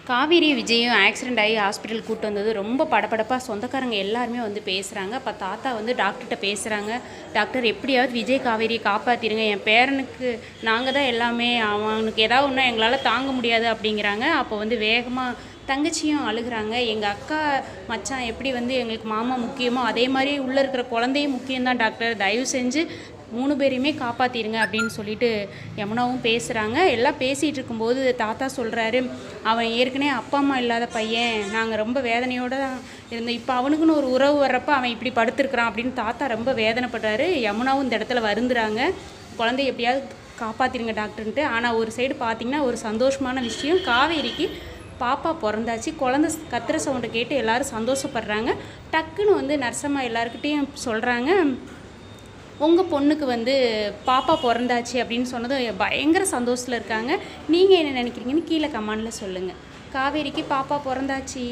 காவேரி விஜயும் ஆக்சிடெண்ட் ஆகி ஹாஸ்பிட்டல் கூட்டு வந்தது ரொம்ப படபடப்பாக சொந்தக்காரங்க எல்லாருமே வந்து பேசுகிறாங்க. அப்போ தாத்தா வந்து டாக்டர்கிட்ட பேசுகிறாங்க. டாக்டர் எப்படியாவது விஜய் காவேரியை காப்பாற்றிடுங்க, என் பேரனுக்கு நாங்கள் தான் எல்லாமே, அவனுக்கு ஏதாவது ஒன்றா எங்களால் தாங்க முடியாது அப்படிங்கிறாங்க. அப்போ வந்து வேகமாக தங்கச்சியும் அழுகிறாங்க. எங்கள் அக்கா மச்சான் எப்படி வந்து எங்களுக்கு மாமா முக்கியமோ அதே மாதிரி உள்ளே இருக்கிற குழந்தையும் முக்கியம்தான் டாக்டர், தயவு செஞ்சு 3 பேரையுமே காப்பாற்றிடுங்க அப்படின்னு சொல்லிட்டு யமுனாவும் பேசுகிறாங்க. எல்லாம் பேசிகிட்டு இருக்கும்போது தாத்தா சொல்கிறாரு, அவன் ஏற்கனவே அப்பா அம்மா இல்லாத பையன், நாங்கள் ரொம்ப வேதனையோடு தான் இருந்தோம், இப்போ அவனுக்குன்னு ஒரு உறவு வர்றப்ப அவன் இப்படி படுத்துருக்குறான் அப்படின்னு தாத்தா ரொம்ப வேதனைப்படுறாரு. யமுனாவும் இந்த இடத்துல வருந்துறாங்க, குழந்தைய எப்படியாவது காப்பாற்றிடுங்க டாக்டர்ன்ட்டு. ஆனால் ஒரு சைடு பார்த்திங்கன்னா ஒரு சந்தோஷமான விஷயம், காவேரிக்கு பாப்பா பிறந்தாச்சு. குழந்தை கத்துற சவுண்டை கேட்டு எல்லோரும் சந்தோஷப்படுறாங்க. டக்குன்னு வந்து நர்சம்மா எல்லாருக்கிட்டேயும் சொல்கிறாங்க, உங்கள் பொண்ணுக்கு வந்து பாப்பா பிறந்தாச்சு அப்படின்னு சொன்னதும் பயங்கர சந்தோஷத்தில் இருக்காங்க. நீங்கள் என்ன நினைக்கிறீங்கன்னு கீழே கமெண்டில் சொல்லுங்கள். காவேரிக்கு பாப்பா பிறந்தாச்சு.